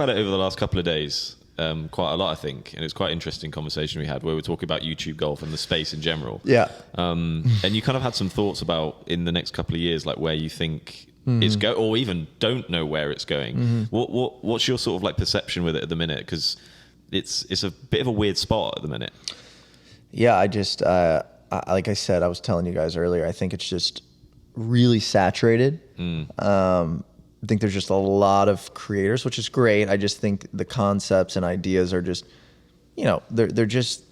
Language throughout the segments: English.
about it over the last couple of days quite a lot, I think, and it's quite an interesting conversation we had where we're talking about YouTube golf and the space in general. Yeah. And you kind of had some thoughts about in the next couple of years, like where you think it's go, or even don't know where it's going. What's your sort of like perception with it at the minute? Because it's a bit of a weird spot at the minute. Yeah, I just like I said, I was telling you guys earlier, I think it's just really saturated. I think there's just a lot of creators, which is great. I just think the concepts and ideas are just, they're just,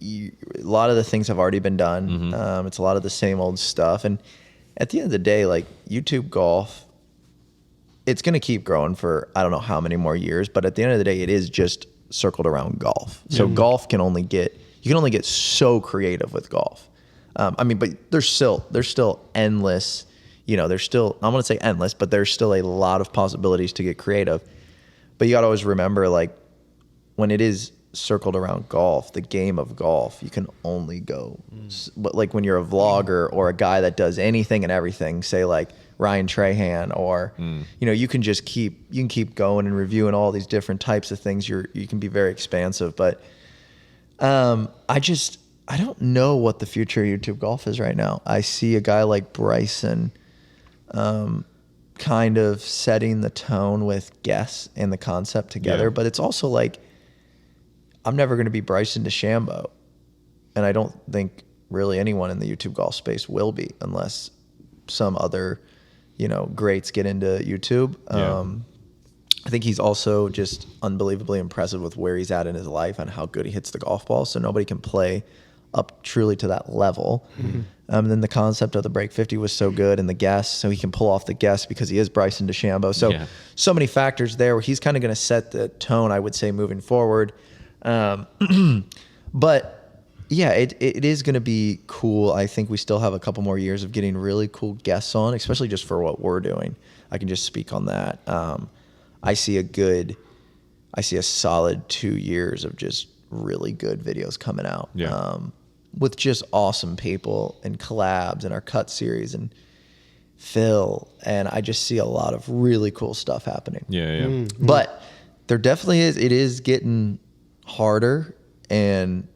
a lot of the things have already been done. It's a lot of the same old stuff. And at the end of the day, like YouTube golf, it's going to keep growing for, I don't know how many more years, but at the end of the day, it is just circled around golf. So golf you can only get so creative with golf. But there's still endless, there's still, I'm going to say endless, but there's still a lot of possibilities to get creative. But you got to always remember, like, when it is circled around golf, the game of golf, you can only go. But like when you're a vlogger or a guy that does anything and everything, say like Ryan Trahan, or, you can just keep going and reviewing all these different types of things. You can be very expansive, but I don't know what the future of YouTube golf is right now. I see a guy like Bryson kind of setting the tone with guests and the concept together, but it's also like, I'm never going to be Bryson DeChambeau, and I don't think really anyone in the YouTube golf space will be, unless some other, greats get into YouTube. I think he's also just unbelievably impressive with where he's at in his life and how good he hits the golf ball. So nobody can play up truly to that level. And then the concept of the Break 50 was so good, and the guests, so he can pull off the guests because he is Bryson DeChambeau. So many factors there where he's kind of going to set the tone, I would say, moving forward. But yeah, it is going to be cool. I think we still have a couple more years of getting really cool guests on, especially just for what we're doing. I can just speak on that. I see a solid 2 years of just really good videos coming out. With just awesome people and collabs and our cut series and Phil. And I just see a lot of really cool stuff happening. But there definitely is, it is getting harder, and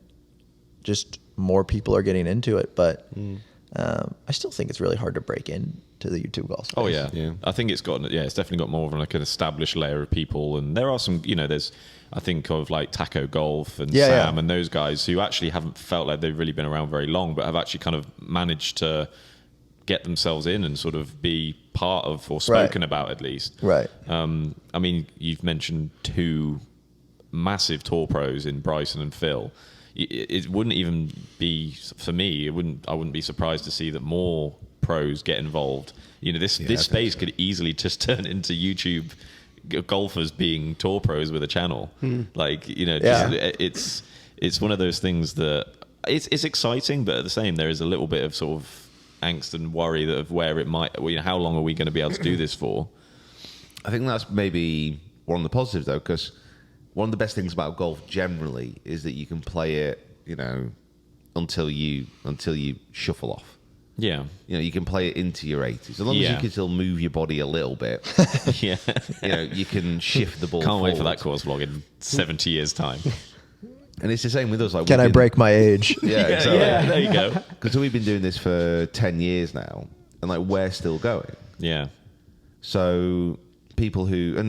just more people are getting into it. But I still think it's really hard to break into the YouTube golf space. Oh yeah. I think it's definitely got more of like an established layer of people, and there are some, I think of like Taco Golf and Sam and those guys who actually haven't felt like they've really been around very long, but have actually kind of managed to get themselves in and sort of be part of, or spoken about at least. Right. You've mentioned two massive tour pros in Bryson and Phil. It wouldn't even be, for me, I wouldn't be surprised to see that more pros get involved. This space could easily just turn into YouTube golfers being tour pros with a channel. It's one of those things that it's exciting, but at the same, there is a little bit of sort of angst and worry that of where it might, how long are we going to be able to do this for? I think that's maybe one of the positives, though, because one of the best things about golf generally is that you can play it, until you shuffle off. Yeah. You can play it into your 80s. As long as you can still move your body a little bit. You can shift the ball Can't wait for that course vlog in 70 years' time. And it's the same with us. Like, can I break my age? Yeah, exactly. Yeah, there you go. Because we've been doing this for 10 years now, and like we're still going. Yeah. So there's people who've been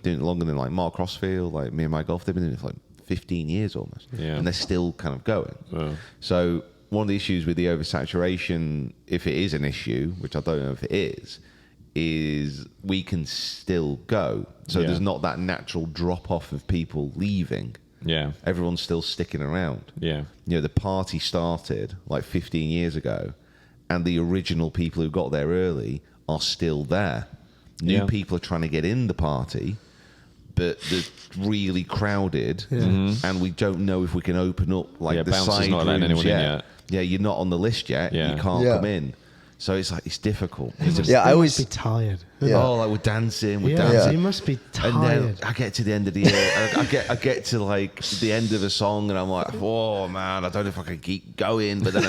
doing it longer than like Mark Crossfield, like me and my golf. They've been doing it for like 15 years almost, and they're still kind of going. Oh. So one of the issues with the oversaturation, if it is an issue, which I don't know if it is we can still go. So there's not that natural drop off of people leaving. Yeah. Everyone's still sticking around. Yeah. The party started like 15 years ago, and the original people who got there early are still there. New people are trying to get in the party, but they're really crowded, and we don't know if we can open up like the side not letting rooms anyone in yet. Yeah, you're not on the list yet. Yeah. You can't come in. So it's like, it's difficult. I always be tired. Oh, like we're dancing. You must be tired. And then I get to the end of the year. I get to like the end of a song, and I'm like, oh man, I don't know if I can keep going. But then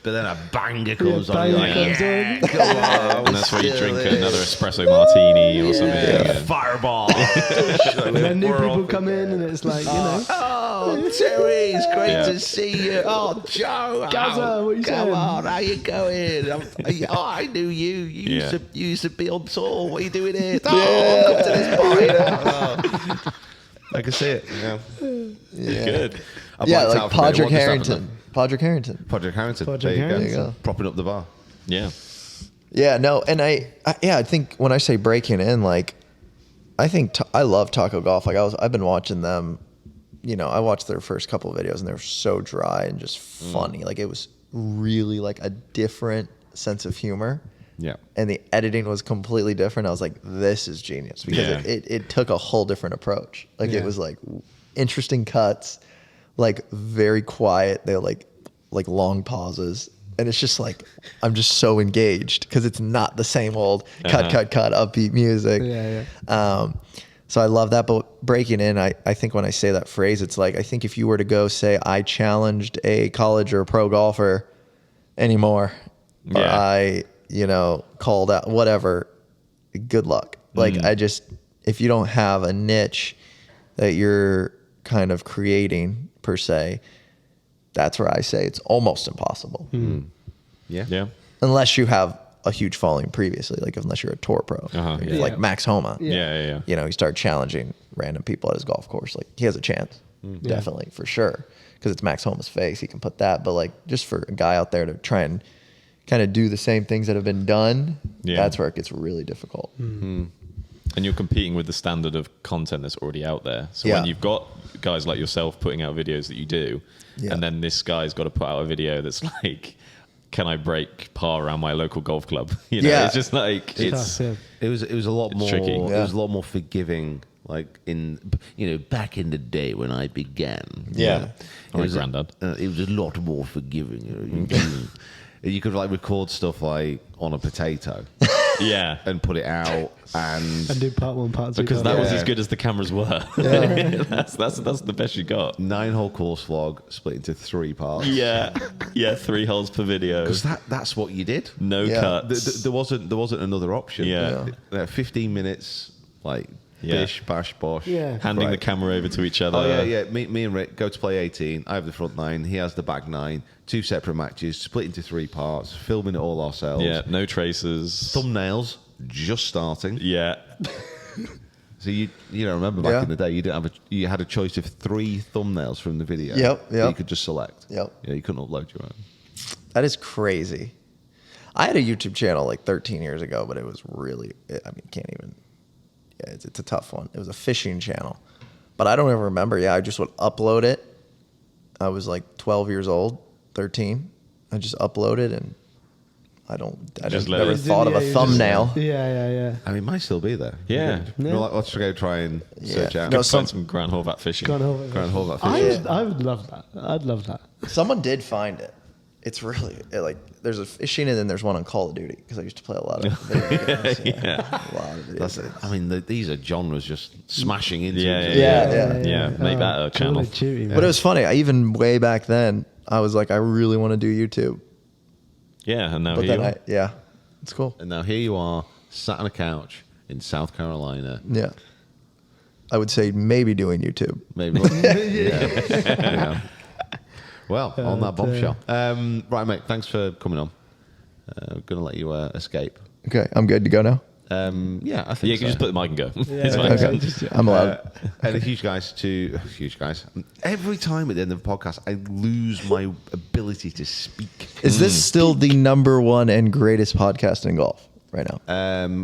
But then a banger comes on. banger You're like, comes yeah, on. come on. And that's where you still drink here. another espresso martini or something. Yeah, and- fireball. And then new people come in, and it's like, you know. Oh, Terry, it's great Yeah. to see you. Oh, Joe. Gazza, oh, what you come saying? on, how you going? I knew you. You used to be on tour. What are you doing here? Oh, I've come to this party now. Oh. I can see it. Yeah. Good. I Yeah, blanked like out for a minute. Podrick What just happened Harrington. Podrick Harrington. then? Podrick Harrington. Podrick There you Harrington. There you go. Propping up the bar. Yeah. Yeah, no, and I think when I say breaking in, like, I think I love Taco Golf. Like I've been watching them. You know, I watched their first couple of videos, and they were so dry and just funny. Like it was really like a different sense of humor. Yeah. And the editing was completely different. I was like, this is genius because Yeah. it took a whole different approach. Like Yeah. it was like interesting cuts, like very quiet. They like long pauses. And it's just like, I'm just so engaged because it's not the same old cut, upbeat music. Yeah. So I love that. But breaking in, I think when I say that phrase, it's like, I think if you were to go say, I challenged a college or a pro golfer anymore, or Yeah. I, called out, whatever, good luck. Like if you don't have a niche that you're kind of creating per se, that's where I say it's almost impossible. Yeah. Yeah. Unless you have a huge following previously, like unless you're a tour pro, Yeah. like Max Homa. Yeah. You start challenging random people at his golf course. Like he has a chance, definitely for sure, because it's Max Homa's face. He can put that. But like just for a guy out there to try and kind of do the same things that have been done, that's where it gets really difficult. And you're competing with the standard of content that's already out there. So Yeah. when you've got guys like yourself putting out videos that you do, and then this guy's got to put out a video that's like, can I break par around my local golf club? Yeah. It's just like Tough, yeah. It was a lot more tricky. It Yeah. was a lot more forgiving, like back in the day when I began. Yeah. I'm a granddad. It was a lot more forgiving. You could like record stuff like on a potato Yeah. and put it out, And do part one, part two. Because part that was Yeah. as good as the cameras were. that's the best you got. 9-hole course vlog split into 3 parts. Yeah. 3 holes per video. Because that's what you did. No Yeah. cuts. There wasn't another option. Yeah. 15 minutes, like Yeah. bish, bash, bosh. Yeah. Handing the Right. camera over to each other. Oh yeah. Me and Rick go to play 18. I have the front 9. He has the back 9. 2 separate matches, split into 3 parts. Filming it all ourselves. Yeah, no traces. Thumbnails just starting. Yeah. So you remember back Yeah. in the day, you had a choice of 3 thumbnails from the video. Yep. that you could just select. Yep. Yeah, you couldn't upload your own. That is crazy. I had a YouTube channel like 13 years ago, but it was really, can't even. Yeah, it's a tough one. It was a fishing channel, but I don't even remember. Yeah, I just would upload it. I was like 12 years old, 13. I just uploaded, and I Just let never it- thought of a Yeah, thumbnail. Yeah. I mean, it might still be there. Yeah. Let's go try and search Yeah. out. No, Find some Grant Horvat fishing. Go on over. Grant Horvat I fishing. would love that. I'd love that. Someone did find it. It's really like there's a fishing, and then there's one on Call of Duty because I used to play a lot of video games. Yeah. A lot of video That's games. it. I mean, these are genres just smashing into Yeah, each other. Yeah. Make that a channel. Call of Duty, man. But it was funny. I even way back then, I was like, I really want to do YouTube. Yeah, and now But here then you are. it's cool. And now here you are, sat on a couch in South Carolina. Yeah. I would say maybe doing YouTube. Maybe. Yeah. Well, on that bombshell. Right, mate, thanks for coming on. We're going to let you escape. Okay, I'm good to go now. Yeah, I think Yeah, you so. can just put the mic and go. Yeah, It's fine. Okay, I'm allowed. And a huge guys. Every time at the end of the podcast, I lose my ability to speak. Is this still the number one and greatest podcast in golf right now?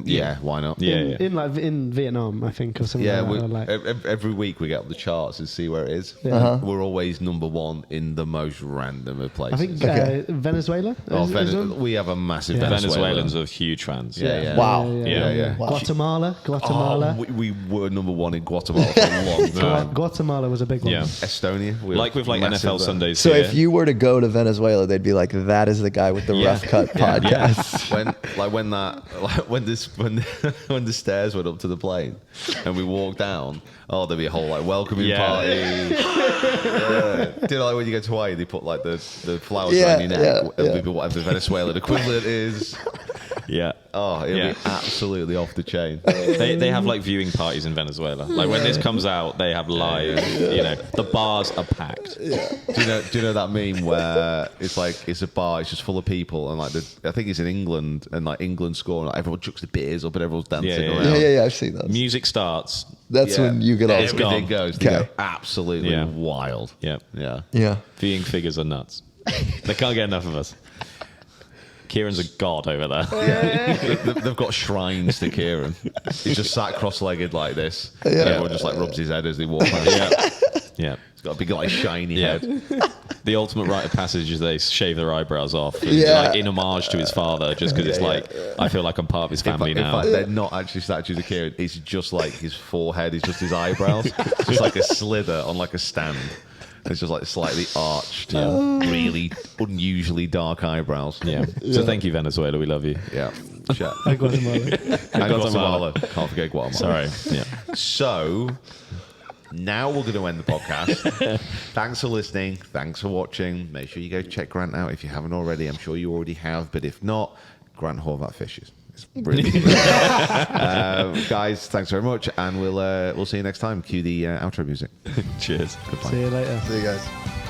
Yeah, why not? Yeah. In Vietnam, I think, or something Yeah, like that. Or like, every week we get up the charts and see where it is. Yeah. Uh-huh. We're always number 1 in the most random of places. I think Okay. Venezuela. Oh, is one? we have a massive Yeah. Venezuelans are huge fans. Yeah. Wow. Yeah. Wow. Guatemala. Oh, we were number 1 in Guatemala for a long time. Guatemala was a big one. Yeah. Estonia. we Like with like massive, NFL Sundays. So here. if you were to go to Venezuela, they'd be like, that is the guy with the rough cut podcast. when that like when when the stairs went up to the plane and we walked down, there'd be a whole like welcoming party. Do you know, like when you go to Hawaii, they put like the flowers around your neck, maybe whatever the Venezuelan equivalent is. Yeah. Oh, it'll be absolutely off the chain. They have like viewing parties in Venezuela. Like when this comes out, they have live. You know, the bars are packed. Yeah. Do you know that meme where it's like it's a bar, it's just full of people, and like I think it's in England, and like England score, and like everyone chucks the beers up, and everyone's dancing around. Yeah. I've seen those. Music starts. That's when you get off. Everything goes. They go absolutely wild. Yeah. Yeah. Viewing figures are nuts. They can't get enough of us. Kieran's a god over there. They've got shrines to Kieran. He's just sat cross-legged like this. And everyone just like rubs his head as they walk past. Yeah. He's got a big like shiny head. The ultimate rite of passage is they shave their eyebrows off, like in homage to his father, just because it's like I feel like I'm part of his family now. In fact, they're not actually statues of Kieran. It's just like his forehead. It's just his eyebrows. It's just like a slither on like a stand. It's just like slightly arched, really unusually dark eyebrows. Yeah. So thank you, Venezuela. We love you. Yeah. Sure. And Guatemala. And Guatemala. Can't forget Guatemala. Sorry. Yeah. So now we're going to end the podcast. Thanks for listening. Thanks for watching. Make sure you go check Grant out if you haven't already. I'm sure you already have, but if not, Grant Horvat fishes. It's really good. Guys, thanks very much, and we'll see you next time. Cue the outro music. Cheers. Goodbye. See you later. See you guys.